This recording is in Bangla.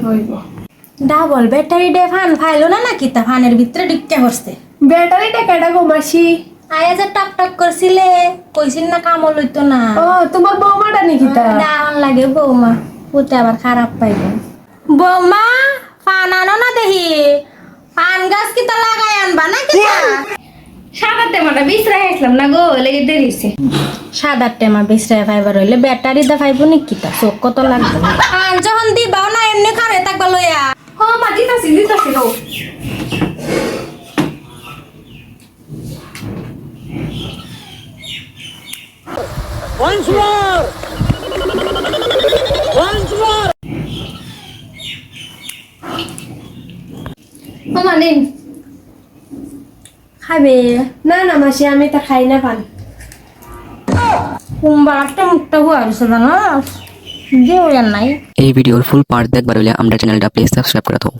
হইব ডাবল ব্যাটারি ডে ফান ফাইলো না নাকি তা ফানের ভিতরে ঢুকে পড়ছে ব্যাটারিটা কেডা গো মাসি? আয়া যে টক টক করছিলে কইছিল না কামল হইতো না ও তোমার বৌমাটা নাকি তা? দারুণ লাগে বৌমা পুতে আবার খারাপ পাইব বৌমা ফান আনো না দেখি পান গাছ কি তা লাগাই আনবা নাকি সাদা টেমাটা বিছরা আসলাম না গো লেগে দেরিছে। সাদা টেমা বিছরায় ফাইবার হইলে ব্যাটারি দা ফাইব নাকি তা চোখ কত লাগবে আন যখন দিবাও না এমনি খারে থাকবা লইয়া ও মা দিতাছি গো। Once more! Once more! ও মা নিন। খাবে না না মাসি আমি তা খাই না পান। কুম্বারটা মুখটা হুয়া গেছে জানো যে ওয়ার নাই এই ভিডিওর ফুল পার্ট দেখবার হলে আমরা চ্যানেলটা প্লিজ সাবস্ক্রাইব করে দাও।